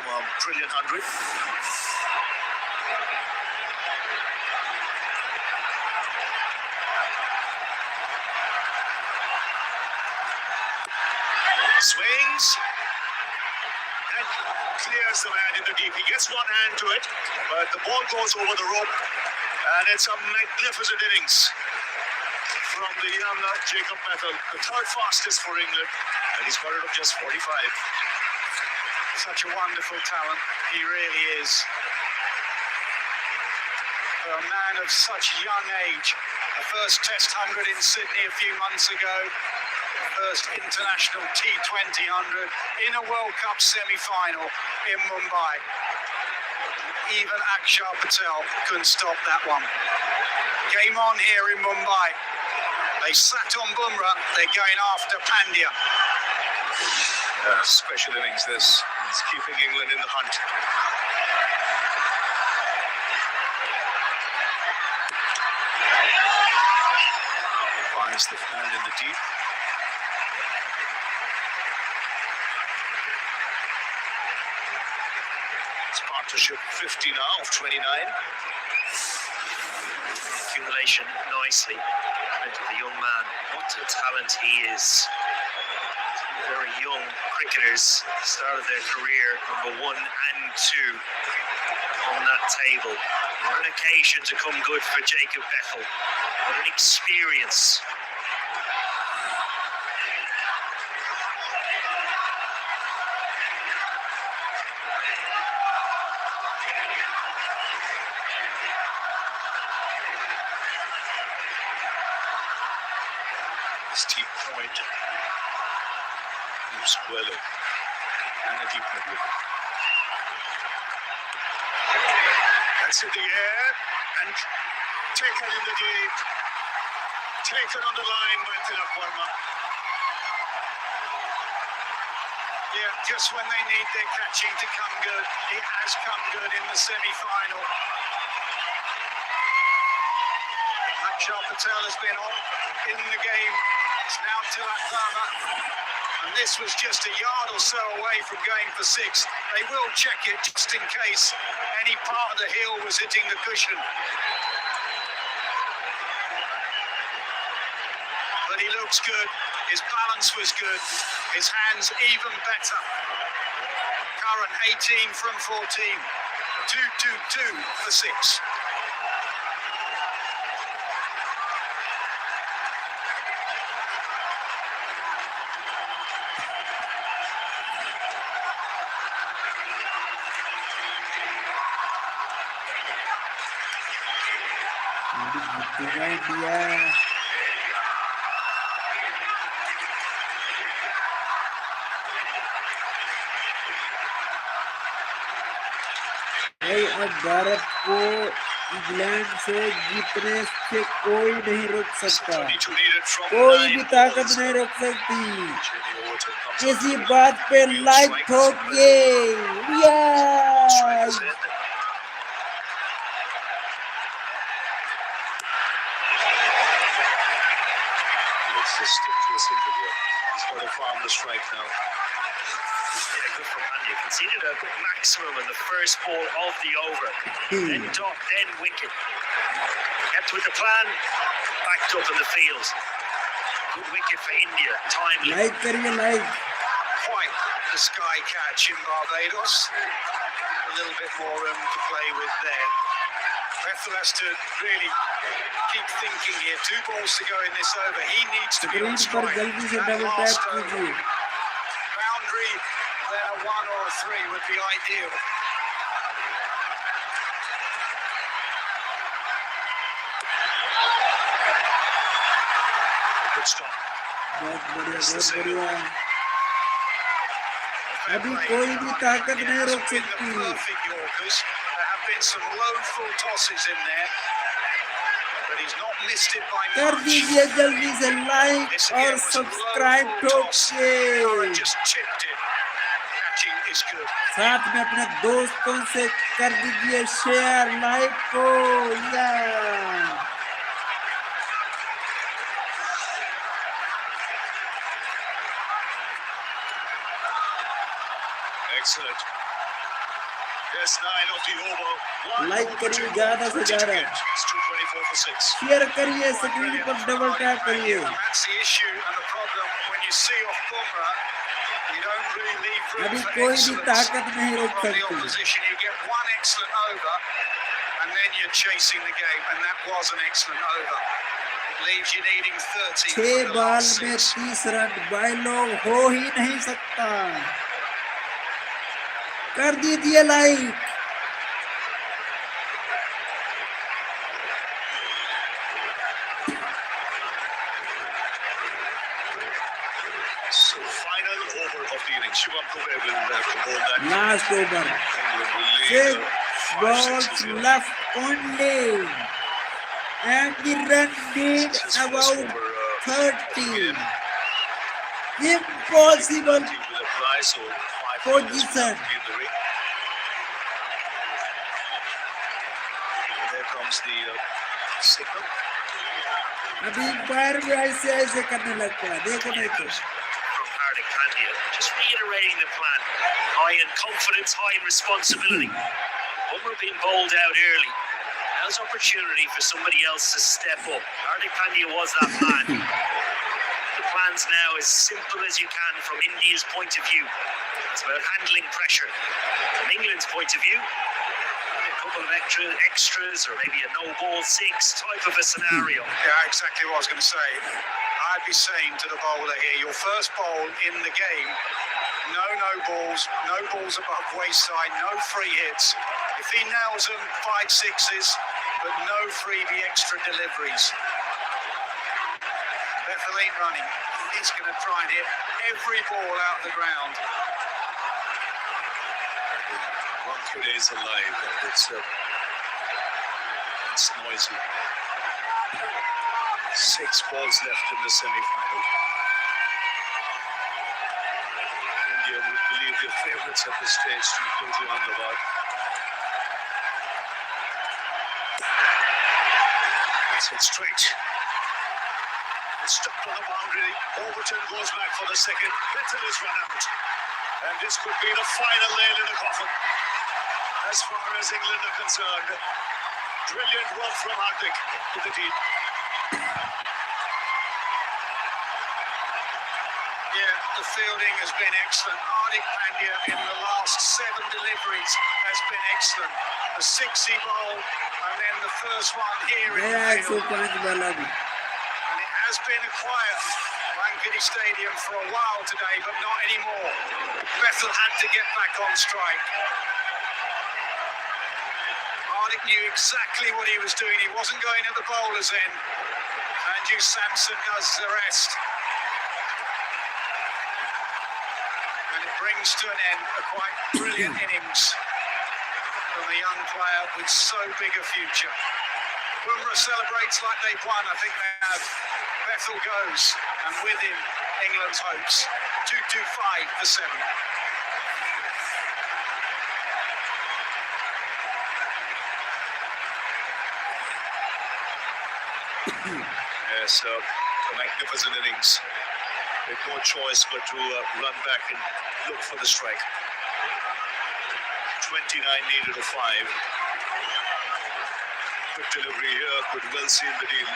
a brilliant 100. Swings and clears the man in the deep. He gets one hand to it, but the ball goes over the rope, and it's a magnificent innings from the young Jacob Bethel, the third fastest for England, and he's got it up just 45. Such a wonderful talent, he really is. For a man of such young age, the first Test 100 in Sydney a few months ago, first international T20 100 in a World Cup semi-final in Mumbai. Even Akshar Patel couldn't stop that one. Game on here in Mumbai. They sat on Bumrah, they're going after Pandya. Special innings this. It's keeping England in the hunt. Finds the hand in the deep. It's partnership 50 now of 29. Accumulation nicely into the young man. What a talent he is. Very young cricketers at the start of their career, number 1 and 2 on that table. On an occasion to come good for Jacob Bethel. What an experience. This deep point moves well in, and a deep mid wicket. That's in the air and taken in the deep. Taken on the line by Tilak Verma. Yeah, just when they need their catching to come good, it has come good in the semi-final. Akshar Patel has been on in the game. It's now Tilak Verma. And this was just a yard or so away from going for 6. They will check it just in case any part of the heel was hitting the cushion. But he looks good. His balance was good. His hands even better. Curran 18 from 14. 2-2-2 for 6. अब भारत को England से जीतने से कोई नहीं रोक सकता, कोई भी ताकत नहीं रोक सकती। किसी बात पे like ठोकिए। Stick to a single here. He's got to farm the strike now. Yeah, good for Pandya. Conceded a maximum in the first ball of the over. Then dot, then wicket. Kept with the plan, backed up in the field. Good wicket for India. Timely. Like करिए like. Quite the sky catch in Barbados. A little bit more room to play with there. Bethel has to really keep thinking here. 2 balls to go in this over. He needs to be on strike. That last over. Boundary, then a 1 or a 3 would be ideal. Good stop. बहुत बढ़िया। अभी कोई भी ताकत नहीं रोक सकती। There have been some low full tosses in there, but he's not missed it by much. कर दीजिए जल्दी से लाइक और subscribe ठोकिए। Just chipped it. Catching is good. साथ में अपने दोस्तों से कर दीजिए शेयर लाइक को। Excellent. Yes, 9 of the over. One like over करिए to go. ज्यादा से 20 to ज्यादा, get. It's 224 for 6. शेयर करिए, Quite स्क्रीन brilliant पर from double Hardik tap Pandya, करिए. and that's the issue and the problem when you see off Bumrah. You don't really leave room अभी for कोई भी excellence ताकत नहीं रोक from the सकती. opposition. You get one excellent over, and then you're chasing the game, and that was an excellent over. It leaves you needing 30 6 from the ball last में 6. 30 run बायलॉग हो ही नहीं सकता. कर दीजिए like. So final over of the innings. Shivam Dube will have to bowl that. Last over, England will lead 6 5 balls 6 here. left only, and the run need This is first about over, 30. game. Impossible 30 will apply, so 5 position. in the ring. And there comes the signal. अभी पैर भी ऐसे ऐसे करने लग पड़ा, देखो नहीं तो. From Hardik Pandya, just reiterating the plan. High in confidence, high in responsibility. Bumrah being bowled out early. Now's opportunity for somebody else to step up. Hardik Pandya was that man. The plan's now as simple as you can from India's point of view. It's about handling pressure. From England's point of view, a couple of extras or maybe a no ball 6 type of a scenario. Yeah, exactly what I was going to say. I'd be saying to the bowler here, your first bowl in the game, no balls above waist-high, no free hits. If he nails them, 5 6s, but no freebie extra deliveries. Bethel ain't running. He's going to try and hit every ball out the ground. One today is alive, and it's noisy. 6 balls left in the semi-final. India would believe they're favourites at this stage to go to Ahmedabad. It's hit straight. It's stuck on the boundary. Overton goes back for the second. Bethel is run out. And this could be the final nail in the coffin. As far as England are concerned, brilliant work from Hardik to the team. Yeah, the fielding has been excellent. Hardik Pandya in the last 7 deliveries has been excellent. The 60 bowl and then the first one here in गया the field. 105 वाला भी. And it has been a quiet Wankhede Stadium for a while today, but not anymore. Bethel had to get back on strike. Hardik knew exactly what he was doing. He wasn't going at the bowler's end. Andrew Sampson does the rest. And it brings to an end a quite brilliant innings from a young player with so big a future. Bumrah celebrates like they've won. I think they have. Bethel goes, and with him, England's hopes. 225 for 7. Yes, a magnificent innings. With no choice but to run back and look for the strike. 29 needed of 5. Good delivery here, could well seal the deal.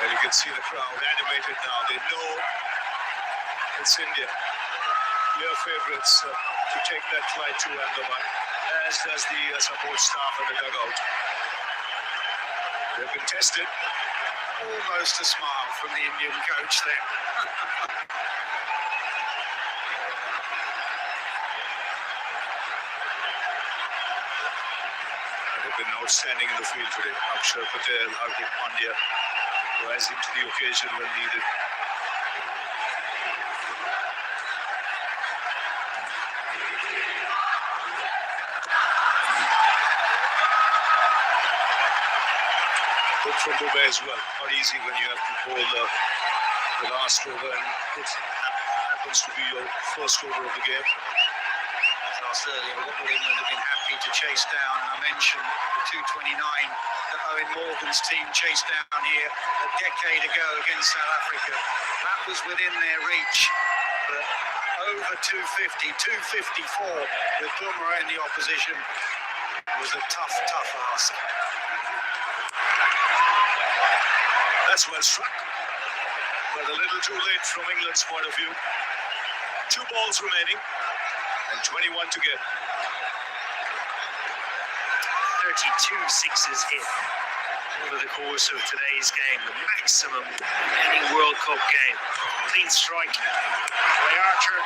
And you can see the crowd animated now. They know it's India. Clear favourites to take that flight to Ahmedabad, as does the support staff and the dugout. They've been tested. Almost a smile from the Indian coach there. They've been outstanding in the field today. Akshar Patel, Hardik Pandya rising to the occasion when needed. Good from Dube as well. Not easy when you have to bowl the last over and it happens to be your first over of the game. asked earlier, what would England have been happy to chase down? And I mentioned the 229 that Owen Morgan's team chased down here a decade ago against South Africa. That was within their reach. But over 250, 254 with Bumrah in the opposition was a tough ask. That's well struck, but a little too late from England's point of view. 2 balls remaining and 21 to get. 32 sixes hit over the course of today's game, the maximum in any World Cup game. Clean strike by Archer,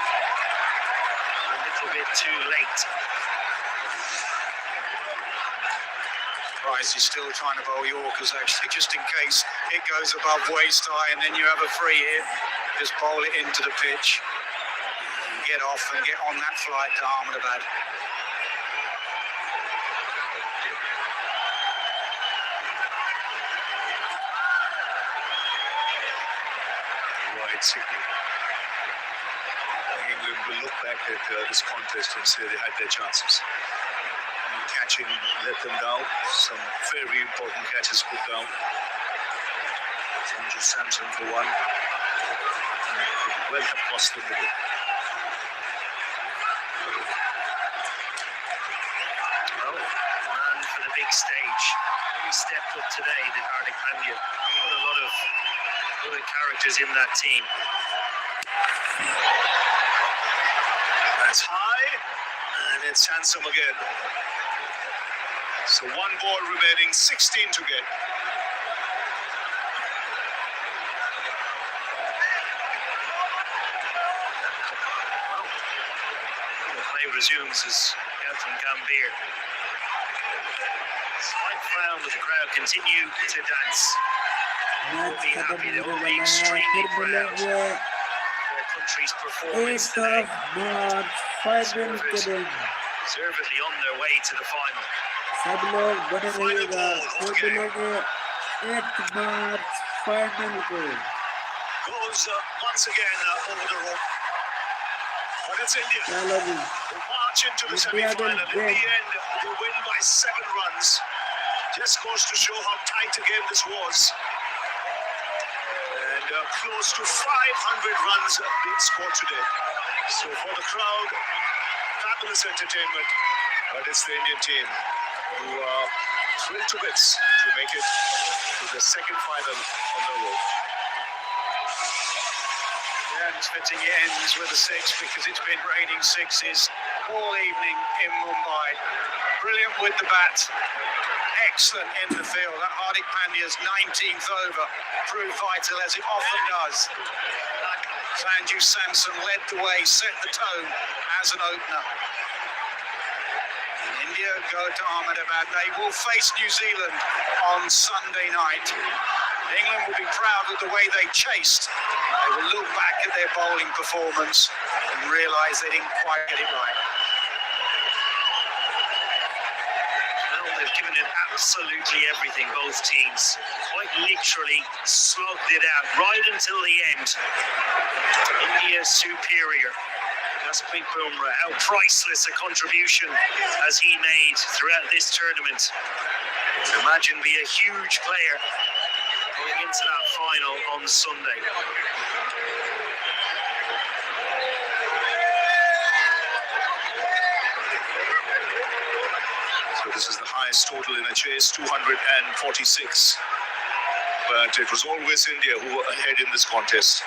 a little bit too late. Price is still trying to bowl Yorkers, actually, just in case it goes above waist high and then you have a free hit. Just bowl it into the pitch and get off and get on that flight to Ahmedabad. Right signal. England will look back at this contest and say they had their chances. Catching let them down. Some very important catches put down. Sanju Samson for one. Well have cost them the game. Well, man for the big stage. He stepped up today, did Hardik Pandya. Put a lot of good characters in that team. That's high, and it's handsome again. So 1 ball remaining, 16 to get. Well, the play resumes as Gautam Gambhir. Slight frown, but the crowd continue to dance. Match Be खत्म happy, they होने will वाला be है extremely फिर proud of मिलेंगे their country's performance 8 today. March final के दिन Deservedly on their way to the final. सब लोग बने रहिएगा फिर मिलेंगे 8 मार्च फाइनल को Goes once again over the rope. But it's India. चलो जी They march into the India will semi-final. In win. the end, they win by 7 runs. Just goes to show how tight a game this was. And close to 500 runs being scored today. So for the crowd, fabulous entertainment. But it's the Indian team who are thrilled to bits to make it to the second final on the road. Yeah, it's fitting it ends with a 6 because it's been raining 6s all evening in Mumbai. Brilliant with the bat. Excellent in the field. That Hardik Pandya's 19th over proved vital as it often does. Sanju Samson led the way, set the tone as an opener. India go to Ahmedabad. They will face New Zealand on Sunday night. England will be proud of the way they chased. They will look back at their bowling performance and realise they didn't quite get it right. Well, they've given it absolutely everything, both teams. Quite literally slugged it out right until the end. India superior. Jasprit Bumrah, how priceless a contribution has he made throughout this tournament. Imagine be a huge player going into that final on Sunday. So this is the highest total in a chase, 246. But it was always India who were ahead in this contest.